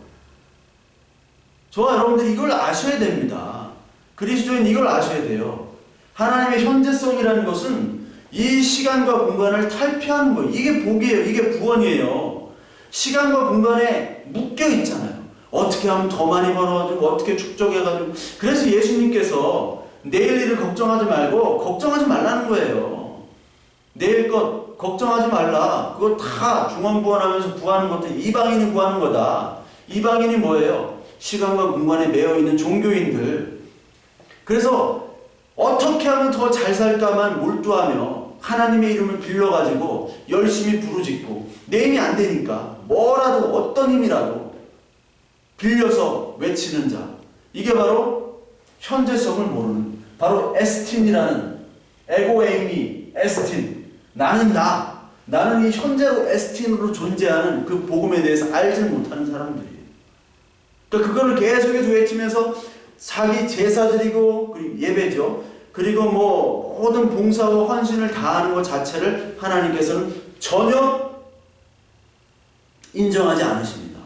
저와 여러분들이 이걸 아셔야 됩니다. 그리스도인 이걸 아셔야 돼요. 하나님의 현재성이라는 것은 이 시간과 공간을 탈피하는 거예요. 이게 복이에요. 이게 구원이에요. 시간과 공간에 묶여 있잖아요. 어떻게 하면 더 많이 벌어가지고, 어떻게 축적해가지고. 그래서 예수님께서 내일 일을 걱정하지 말고 걱정하지 말라는 거예요. 내일 것 걱정하지 말라. 그거 다 중언부언하면서 구하는 것도 이방인이 구하는 거다. 이방인이 뭐예요? 시간과 공간에 매여 있는 종교인들. 그래서 어떻게 하면 더 잘 살까만 몰두하며 하나님의 이름을 빌려가지고 열심히 부르짖고, 내 힘이 안 되니까 뭐라도 어떤 힘이라도 빌려서 외치는 자. 이게 바로 현재성을 모르는, 바로 에스틴이라는, 에고에이미 에스틴, 나는 나는 이 현재로 에스틴으로 존재하는 그 복음에 대해서 알지 못하는 사람들이에요. 그러니까 그거를 계속해서 외치면서 자기 제사 드리고, 그리고 예배죠. 그리고 뭐 모든 봉사와 헌신을 다하는 것 자체를 하나님께서는 전혀 인정하지 않으십니다.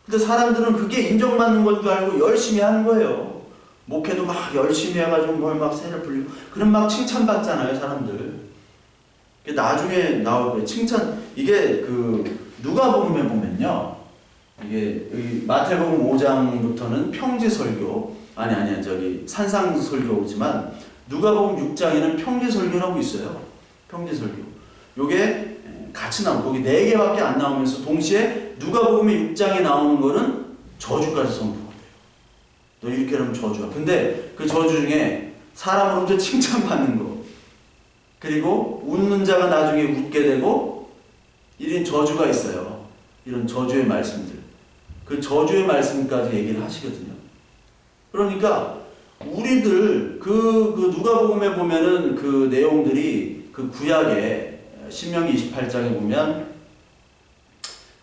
근데 사람들은 그게 인정받는 건 줄 알고 열심히 하는 거예요. 목회도 막 열심히 해가지고 뭘 막 새를 불리고, 그럼 막 칭찬받잖아요, 사람들. 나중에 나올 거예요. 칭찬, 이게 그 누가복음에 보면요, 이게 마태복음 5장부터는 평지설교, 저기 산상설교지만 누가복음 6장에는 평지설교라고 있어요. 평지설교. 요게 같이 나오고, 거기 4개밖에 안 나오면서 동시에 누가복음의 6장에 나오는 거는 저주까지 선포돼요. 너 이렇게 하면 저주야. 근데 그 저주 중에 사람으로부터 칭찬받는 거, 그리고 웃는 자가 나중에 웃게 되고, 이런 저주가 있어요. 이런 저주의 말씀들. 그 저주의 말씀까지 얘기를 하시거든요. 그러니까 우리들 그 누가복음에 보면은 그 내용들이 그 구약에 신명기 28장에 보면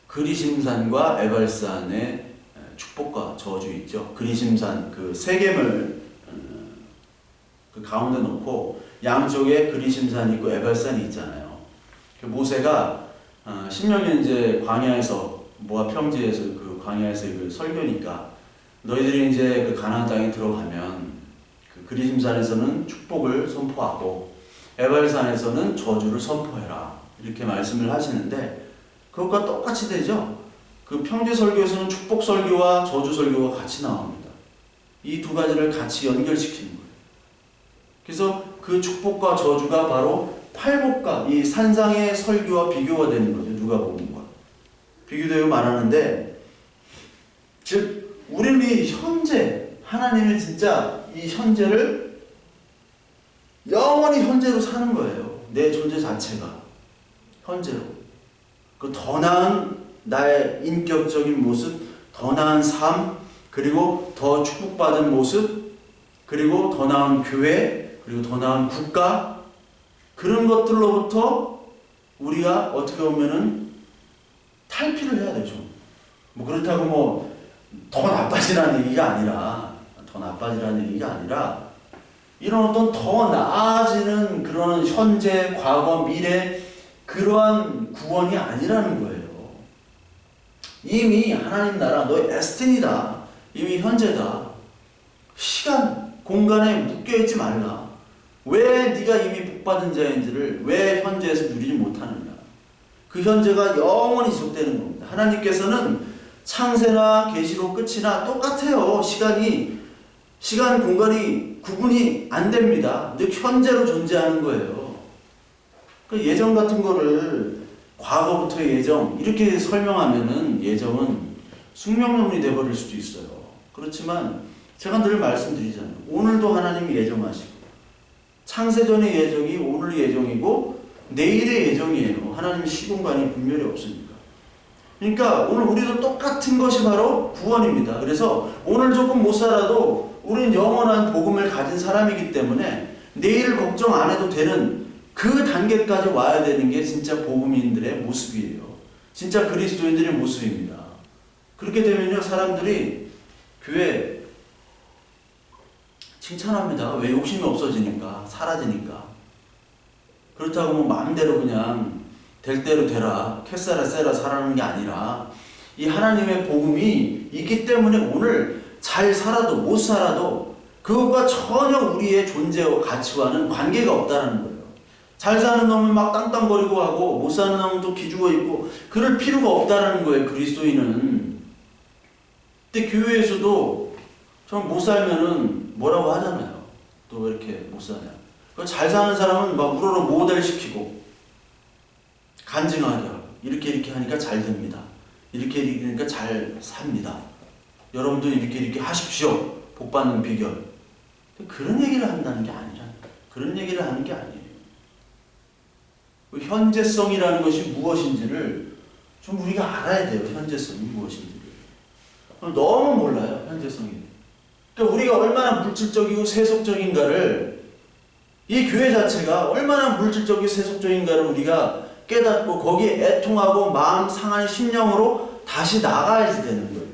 그리심산과 에발산의 축복과 저주 있죠. 그리심산 그 세겜을 그 가운데 놓고 양쪽에 그리심산이 있고 에발산이 있잖아요. 그 모세가 신명기 이제 광야에서 모압 평지에서 그 광야에서 그 설교니까 너희들이 이제 그 가나안 땅에 들어가면 그 그리심산에서는 축복을 선포하고 에발산에서는 저주를 선포해라 이렇게 말씀을 하시는데 그것과 똑같이 되죠. 그 평지 설교에서는 축복 설교와 저주 설교가 같이 나옵니다. 이 두 가지를 같이 연결시키는 거예요. 그래서 그 축복과 저주가 바로 팔복과 이 산상의 설교와 비교가 되는 거죠. 누가복음과 비교되어 말하는데, 즉 우리는 이 현재 하나님의 진짜 이 현재를 영원히 현재로 사는 거예요. 내 존재 자체가 현재로. 그 더 나은 나의 인격적인 모습, 더 나은 삶, 그리고 더 축복받은 모습, 그리고 더 나은 교회, 그리고 더 나은 국가, 그런 것들로부터 우리가 어떻게 보면은 탈피를 해야 되죠. 뭐 그렇다고 뭐 더 나빠지라는 얘기가 아니라, 이런 어떤 더 나아지는 그런 현재, 과거, 미래 그러한 구원이 아니라는 거예요. 이미 하나님 나라 너의 데스티니다. 이미 현재다. 시간, 공간에 묶여있지 말라. 왜 네가 이미 복받은 자인지를 왜 현재에서 누리지 못하느냐. 그 현재가 영원히 지속되는 겁니다. 하나님께서는 창세나 계시록 끝이나 똑같아요. 시간, 공간이 구분이 안 됩니다. 늘 현재로 존재하는 거예요. 그 예정 같은 거를 과거부터의 예정 이렇게 설명하면은 예정은 숙명론이 돼버릴 수도 있어요. 그렇지만 제가 늘 말씀드리잖아요. 오늘도 하나님이 예정하시고 창세전의 예정이 오늘 예정이고 내일의 예정이에요. 하나님 시공간이 분별이 없으니까. 그러니까 오늘 우리도 똑같은 것이 바로 구원입니다. 그래서 오늘 조금 못 살아도 우리는 영원한 복음을 가진 사람이기 때문에 내일을 걱정 안 해도 되는 그 단계까지 와야 되는 게 진짜 복음인들의 모습이에요. 진짜 그리스도인들의 모습입니다. 그렇게 되면요, 사람들이 교회 칭찬합니다. 왜? 욕심이 없어지니까, 사라지니까. 그렇다고 뭐 마음대로 그냥 될 대로 되라, 캐싸라 쎄라 살아가는 게 아니라 이 하나님의 복음이 있기 때문에 오늘 잘 살아도 못 살아도 그것과 전혀 우리의 존재와 가치와는 관계가 없다는 거예요. 잘 사는 놈은 막 땅땅거리고 하고 못 사는 놈은 또 기죽어 있고 그럴 필요가 없다는 거예요. 그리스도인은. 근데 교회에서도 좀 못 살면은 뭐라고 하잖아요. 또 왜 이렇게 못 사냐. 잘 사는 사람은 막 우러러 모델 시키고 간증하려 이렇게 하니까 잘 됩니다. 이렇게 하니까 잘 삽니다. 여러분도 이렇게 하십시오. 복 받는 비결. 그런 얘기를 한다는 게 아니라 그런 얘기를 하는 게 아니에요. 현재성이라는 것이 무엇인지를 좀 우리가 알아야 돼요. 현재성이 무엇인지를. 너무 몰라요. 현재성이. 그러니까 우리가 얼마나 물질적이고 세속적인가를 이 교회 자체가 얼마나 물질적이고 세속적인가를 우리가 깨닫고 거기에 애통하고 마음 상한 심령으로 다시 나가야 되는 거예요.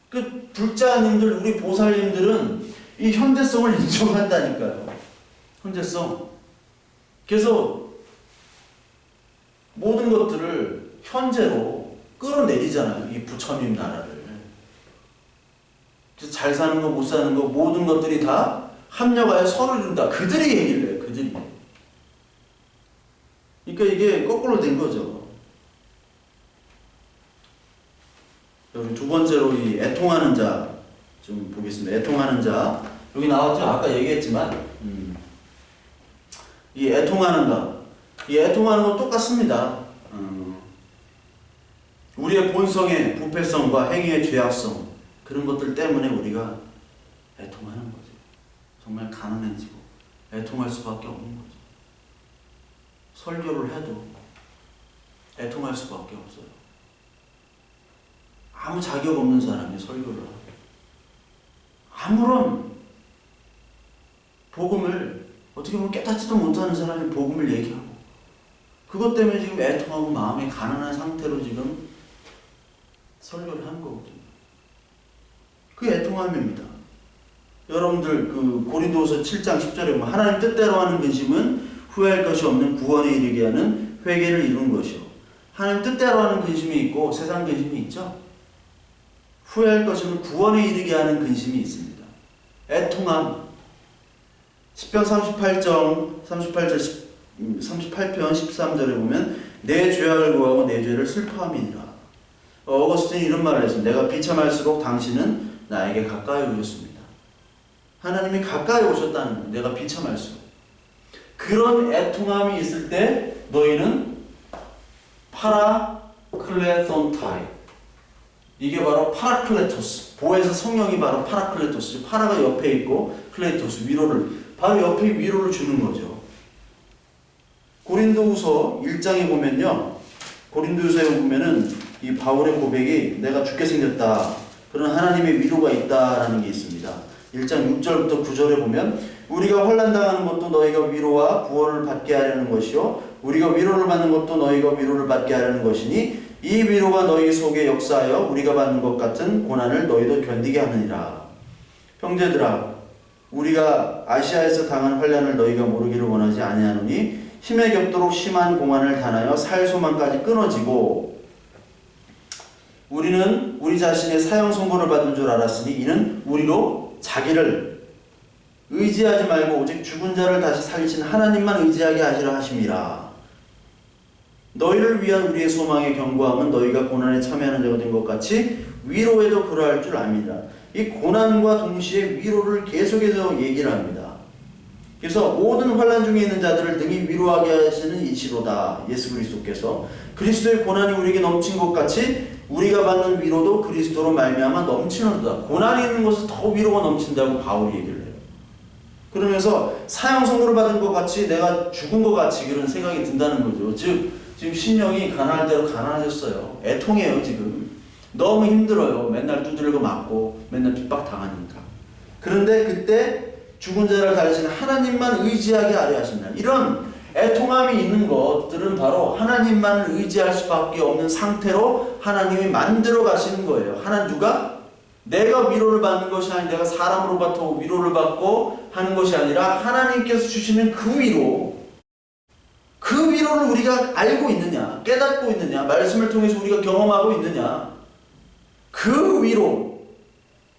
그 불자님들, 우리 보살님들은 이 현재성을 인정한다니까요. 현재성. 그래서 모든 것들을 현재로 끌어내리잖아요. 이 부처님 나라를. 그래서 잘 사는 거, 못 사는 거, 모든 것들이 다 합력하여 서로 이룬다. 그들이 얘기를 해요. 그들이. 그러니까 이게 거꾸로 된 거죠. 여기 두 번째로 이 애통하는 자 좀 보겠습니다. 애통하는 자. 여기 나왔죠? 아까 얘기했지만 이 애통하는 것. 이 애통하는 건 똑같습니다. 우리의 본성의 부패성과 행위의 죄악성 그런 것들 때문에 우리가 애통하는 거죠. 정말 가난해지고 애통할 수밖에 없는 거죠. 설교를 해도 애통할 수밖에 없어요. 아무 자격 없는 사람이 설교를 하고 아무런 복음을 어떻게 보면 깨닫지도 못하는 사람이 복음을 얘기하고 그것 때문에 지금 애통하고 마음이 가난한 상태로 지금 설교를 한 거거든요. 그 애통함입니다. 여러분들 그 고린도후서 7장 10절에 보면 하나님 뜻대로 하는 근심은 후회할 것이 없는 구원에 이르게 하는 회개를 이루는 것이요. 하나님 뜻대로 하는 근심이 있고 세상 근심이 있죠. 후회할 것이 없는 구원에 이르게 하는 근심이 있습니다. 애통함. 시편 38편 13절에 보면 내 죄악을 구하고 내 죄를 슬퍼함이니라. 어거스틴이 이런 말을 했습니다. 내가 비참할수록 당신은 나에게 가까이 오셨습니다. 하나님이 가까이 오셨다는 거예요. 내가 비참할수록. 그런 애통함이 있을 때 너희는 파라클레톤타이. 이게 바로 파라클레토스. 보에서 성령이 바로 파라클레토스. 파라가 옆에 있고 클레토스 위로를 바로 옆에 위로를 주는 거죠. 고린도후서 1장에 보면요. 고린도후서에 보면은 이 바울의 고백이 내가 죽게 생겼다. 그런 하나님의 위로가 있다라는 게 있습니다. 1장 6절부터 9절에 보면 우리가 환난당하는 것도 너희가 위로와 구원을 받게 하려는 것이요 우리가 위로를 받는 것도 너희가 위로를 받게 하려는 것이니 이 위로가 너희 속에 역사하여 우리가 받는 것 같은 고난을 너희도 견디게 하느니라. 형제들아 우리가 아시아에서 당한 환난을 너희가 모르기를 원하지 아니하노니 힘에 겹도록 심한 공환을 당하여 살 소망까지 끊어지고 우리는 우리 자신의 사형 선고를 받은 줄 알았으니 이는 우리로 자기를 의지하지 말고 오직 죽은 자를 다시 살리신 하나님만 의지하게 하시라 하심이라. 너희를 위한 우리의 소망의 견고함은 너희가 고난에 참여하는 자가 된 것 같이 위로에도 그러할 줄 압니다. 이 고난과 동시에 위로를 계속해서 얘기를 합니다. 그래서 모든 환난 중에 있는 자들을 능히 위로하게 하시는 이시로다. 예수 그리스도께서 그리스도의 고난이 우리에게 넘친 것 같이 우리가 받는 위로도 그리스도로 말미암아 넘치는도다. 고난이 있는 곳에서 더 위로가 넘친다고 바울이 얘기를 해요. 그러면서 사형 선고를 받은 것 같이 내가 죽은 것 같이 그런 생각이 든다는 거죠. 즉 지금 심령이 가난할 대로 가난해졌어요. 애통해요 지금. 너무 힘들어요. 맨날 두드리고 맞고 맨날 핍박당하니까. 그런데 그때 죽은 자를 다루시는 하나님만 의지하게 하려 하신다. 이런 애통함이 있는 것들은 바로 하나님만을 의지할 수밖에 없는 상태로 하나님이 만들어 가시는 거예요. 누가? 내가 위로를 받는 것이 아니라 내가 사람으로부터 위로를 받고 하는 것이 아니라 하나님께서 주시는 그 위로. 그 위로를 우리가 알고 있느냐, 깨닫고 있느냐, 말씀을 통해서 우리가 경험하고 있느냐. 그 위로,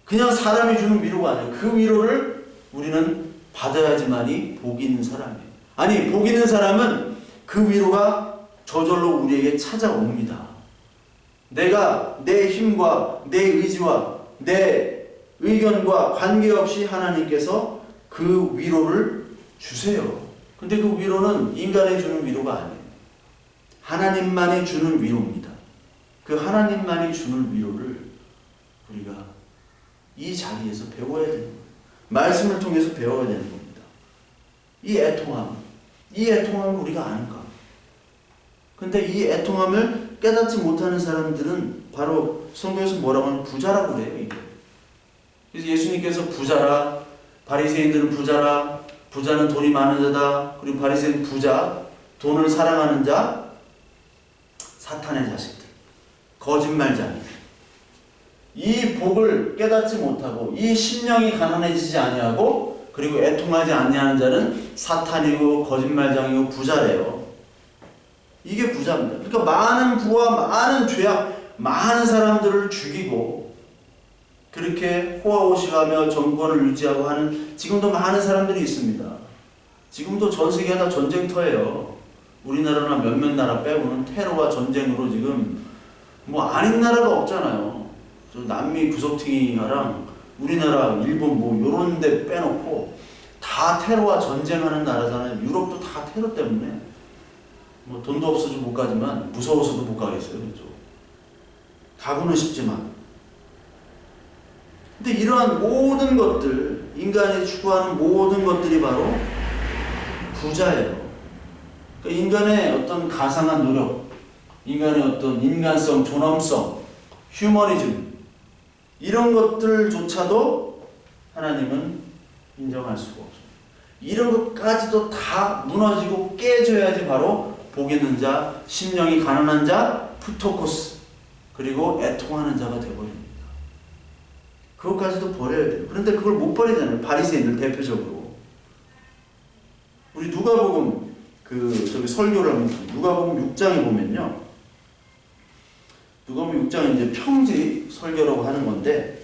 그냥 사람이 주는 위로가 아니에요. 그 위로를 우리는 받아야지만이 복 있는 사람이에요. 아니, 복 있는 사람은 그 위로가 저절로 우리에게 찾아옵니다. 내가 내 힘과 내 의지와 내 의견과 관계없이 하나님께서 그 위로를 주세요. 근데 그 위로는 인간이 주는 위로가 아니에요. 하나님만이 주는 위로입니다. 그 하나님만이 주는 위로를 우리가 이 자리에서 배워야 되는 거예요. 말씀을 통해서 배워야 되는 겁니다. 이 애통함을 우리가 아는가? 근데 이 애통함을 깨닫지 못하는 사람들은 바로 성경에서 뭐라고 하면 부자라고 그래요. 이게. 그래서 예수님께서 부자라, 바리새인들은 부자라, 부자는 돈이 많은 자다. 그리고 바리새인 부자, 돈을 사랑하는 자, 사탄의 자식들, 거짓말쟁이. 이 복을 깨닫지 못하고 이 심령이 가난해지지 아니하고 그리고 애통하지 아니하는 자는 사탄이고 거짓말쟁이고 부자래요. 이게 부자입니다. 그러니까 많은 부와 많은 죄악, 많은 사람들을 죽이고 그렇게 호화호식하며 정권을 유지하고 하는 지금도 많은 사람들이 있습니다. 지금도 전 세계가 다 전쟁터예요. 우리나라나 몇몇 나라 빼고는 테러와 전쟁으로 지금 뭐 아닌 나라가 없잖아요. 저 남미 구석탱이랑 우리나라, 일본 뭐 요런 데 빼놓고 다 테러와 전쟁하는 나라잖아요. 유럽도 다 테러 때문에 뭐 돈도 없어서 못 가지만 무서워서도 못 가겠어요. 그렇죠? 가고는 싶지만. 근데 이러한 모든 것들, 인간이 추구하는 모든 것들이 바로 부자예요. 그러니까 인간의 어떤 가상한 노력, 인간의 어떤 인간성, 존엄성, 휴머니즘 이런 것들조차도 하나님은 인정할 수가 없어요. 이런 것까지도 다 무너지고 깨져야지 바로 복 있는 자, 심령이 가난한 자, 프토코스. 그리고 애통하는 자가 되어버립니다. 그것까지도 버려야 돼요. 그런데 그걸 못 버리잖아요. 바리새인들 대표적으로. 우리 누가복음 설교를 하면 누가복음 6장에 보면요. 누가복음 6장은 이제 평지 설교라고 하는 건데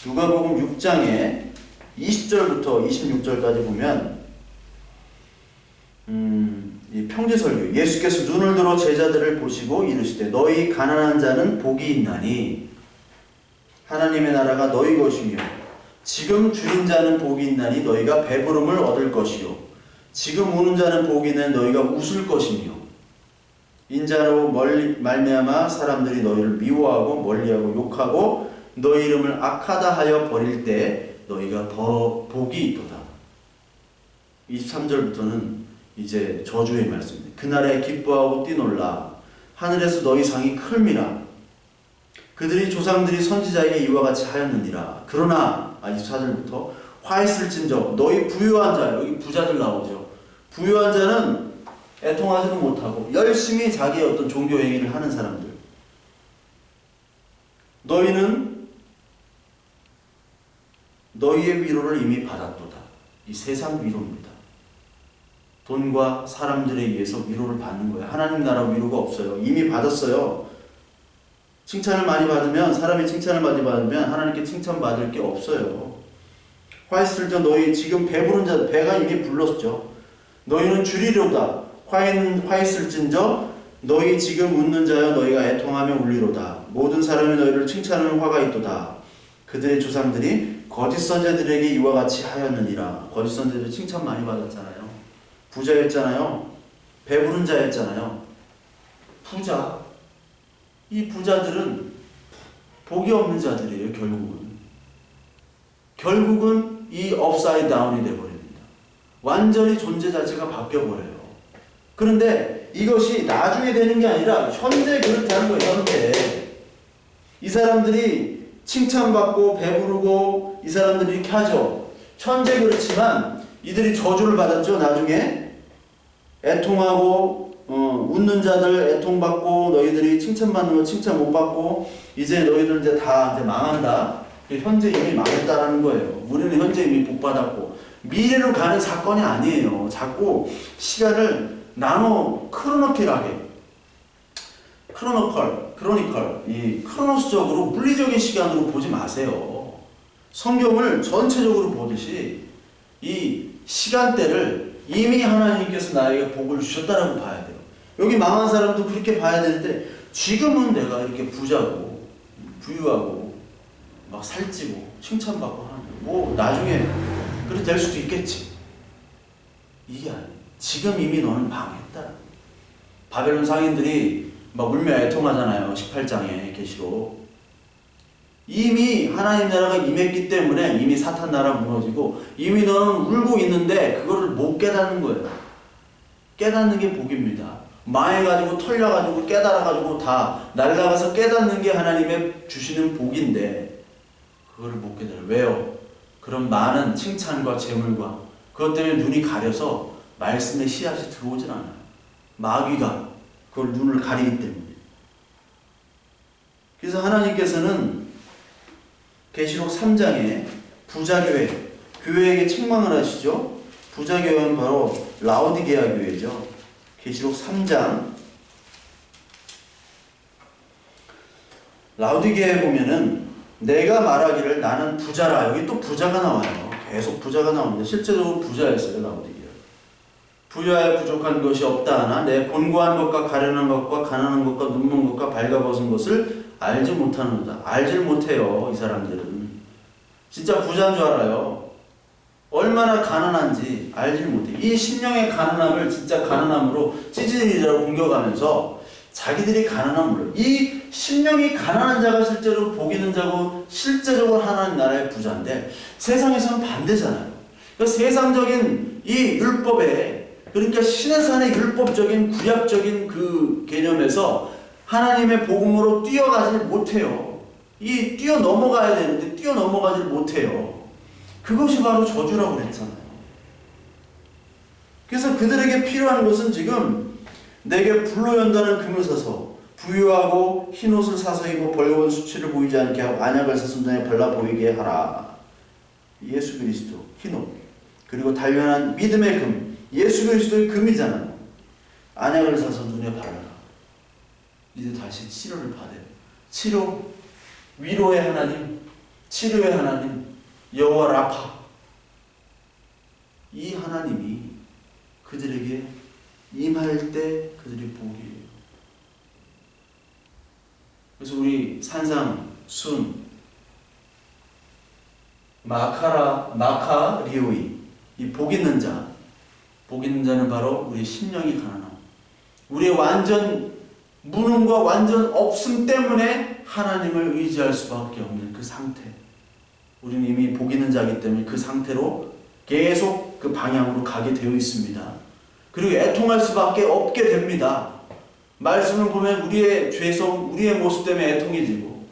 누가복음 6장에 20절부터 26절까지 보면 이 평지 설교, 예수께서 눈을 들어 제자들을 보시고 이르시되 너희 가난한 자는 복이 있나니 하나님의 나라가 너희 것이며 지금 줄인 자는 복이 있나니 너희가 배부름을 얻을 것이요 지금 우는 자는 복이 있나니 너희가 웃을 것이며 인자로 말미암아 사람들이 너희를 미워하고 멀리하고 욕하고 너희 이름을 악하다 하여 버릴 때 너희가 복이 있도다. 23절부터는 이제 저주의 말씀입니다. 그날에 기뻐하고 뛰놀라 하늘에서 너희 상이 클미라. 그들이 조상들이 선지자에게 이와 같이 하였느니라. 그러나 24절부터 화 있을진저 너희 부유한 자, 여기 부자들 나오죠. 부유한 자는 애통하지도 못하고 열심히 자기의 어떤 종교 행위를 하는 사람들. 너희는 너희의 위로를 이미 받았도다. 이 세상 위로입니다. 돈과 사람들에 의해서 위로를 받는 거예요. 하나님 나라 위로가 없어요. 이미 받았어요. 칭찬을 많이 받으면, 사람이 칭찬을 많이 받으면 하나님께 칭찬받을 게 없어요. 화 있을 자 너희 지금 배부른 자, 배가 이미 불렀죠. 너희는 줄이로다. 화 있을진저 너희 지금 웃는 자여 너희가 애통하며 울리로다. 모든 사람이 너희를 칭찬하는 화가 있도다. 그들의 조상들이 거짓 선지자들에게 이와 같이 하였느니라. 거짓 선지자들 칭찬 많이 받았잖아요. 부자였잖아요. 배부른 자였잖아요. 부자. 이 부자들은 복이 없는 자들이에요. 결국은 이 업사이드 다운이 되어버립니다. 완전히 존재 자체가 바뀌어버려요. 그런데 이것이 나중에 되는 게 아니라 현재 그렇다는 거예요. 현재. 이 사람들이 칭찬받고 배부르고 이 사람들이 이렇게 하죠. 현재 그렇지만 이들이 저주를 받았죠. 나중에 애통하고 웃는 자들 애통받고 너희들이 칭찬받는 거 칭찬 못 받고 이제 너희들 이제 다 이제 망한다. 현재 이미 망했다라는 거예요. 우리는 현재 이미 복 받았고 미래로 가는 사건이 아니에요. 자꾸 시간을 나눠 크로노컬하게 크로니컬 이 크로노스적으로 물리적인 시간으로 보지 마세요. 성경을 전체적으로 보듯이 이 시간대를 이미 하나님께서 나에게 복을 주셨다라고 봐야 돼요. 여기 망한 사람도 그렇게 봐야 되는데 지금은 내가 이렇게 부자고 부유하고 막 살찌고 칭찬받고 하는 뭐 나중에 그렇게 될 수도 있겠지. 이게 아니에요. 지금 이미 너는 망했다. 바벨론 상인들이 막 울며 애통하잖아요. 18장에 계시록. 이미 하나님 나라가 임했기 때문에 이미 사탄 나라 무너지고 이미 너는 울고 있는데 그거를 못 깨닫는 거예요. 깨닫는 게 복입니다. 망해가지고 털려가지고 깨달아가지고 다 날아가서 깨닫는 게 하나님의 주시는 복인데 그거를 못 깨달아요. 왜요? 그런 많은 칭찬과 재물과 그것 때문에 눈이 가려서 말씀의 씨앗이 들어오진 않아요. 마귀가 그걸 눈을 가리기 때문에. 그래서 하나님께서는 계시록 3장에 부자교회, 교회에게 책망을 하시죠. 부자교회는 바로 라오디게아 교회죠. 계시록 3장 라오디게아에 보면은 내가 말하기를 나는 부자라. 여기 또 부자가 나와요. 계속 부자가 나오는데 실제적으로 부자였어요. 라오디게아. 부여하여 부족한 것이 없다 하나 내 곤고한 것과 가련한 것과 가난한 것과 눈먼 것과 발가벗은 것을 알지 못하는다. 알질 못해요. 이 사람들은. 진짜 부자인 줄 알아요. 얼마나 가난한지 알질 못해. 이 심령의 가난함을 진짜 가난함으로 찌질이라고 공격하면서 자기들이 가난함으로 이 심령이 가난한 자가 실제로 복 있는 자고 실제적으로 하나님 나라의 부자인데 세상에서는 반대잖아요. 그러니까 세상적인 이 율법에 그러니까 신의 산의 율법적인 구약적인 그 개념에서 하나님의 복음으로 뛰어가지 못해요. 이 뛰어넘어가야 되는데 뛰어넘어가지 못해요. 그것이 바로 저주라고 그랬잖아요. 그래서 그들에게 필요한 것은 지금 내게 불로 연다는 금을 사서 부유하고 흰옷을 사서 입어 벌거벗은 수치를 보이지 않게 하고 안약을 사서 눈에 발라 보이게 하라. 예수 그리스도 흰옷, 그리고 단련한 믿음의 금, 예수 그리스도의 금이잖아요. 안약을 사서 눈에 바르라. 이제 다시 치료를 받아요. 치료, 위로의 하나님, 치료의 하나님, 여호와 라파. 이 하나님이 그들에게 임할 때 그들이 복이에요. 그래서 우리 산상, 순, 마카리오이, 이 복 있는 자, 복 있는 자는 바로 우리의 심령이 가난함, 우리의 완전 무능과 완전 없음 때문에 하나님을 의지할 수밖에 없는 그 상태. 우리는 이미 복 있는 자이기 때문에 그 상태로 계속 그 방향으로 가게 되어 있습니다. 그리고 애통할 수밖에 없게 됩니다. 말씀을 보면 우리의 죄성, 우리의 모습 때문에 애통이 들고,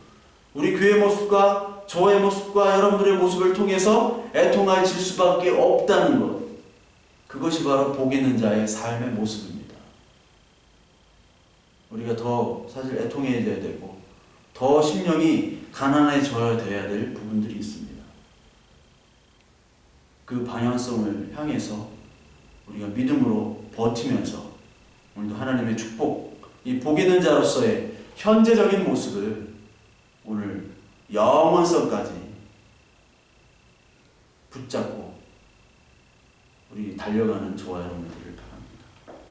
우리 교회 모습과 저의 모습과 여러분들의 모습을 통해서 애통할 수밖에 없다는 것. 그것이 바로 복 있는 자의 삶의 모습입니다. 우리가 더 사실 애통해야 되고 더 심령이 가난해져야 될 부분들이 있습니다. 그 방향성을 향해서 우리가 믿음으로 버티면서 오늘도 하나님의 축복, 이 복 있는 자로서의 현재적인 모습을 오늘 영원성까지 붙잡고 우리 달려가는 저와 여러분들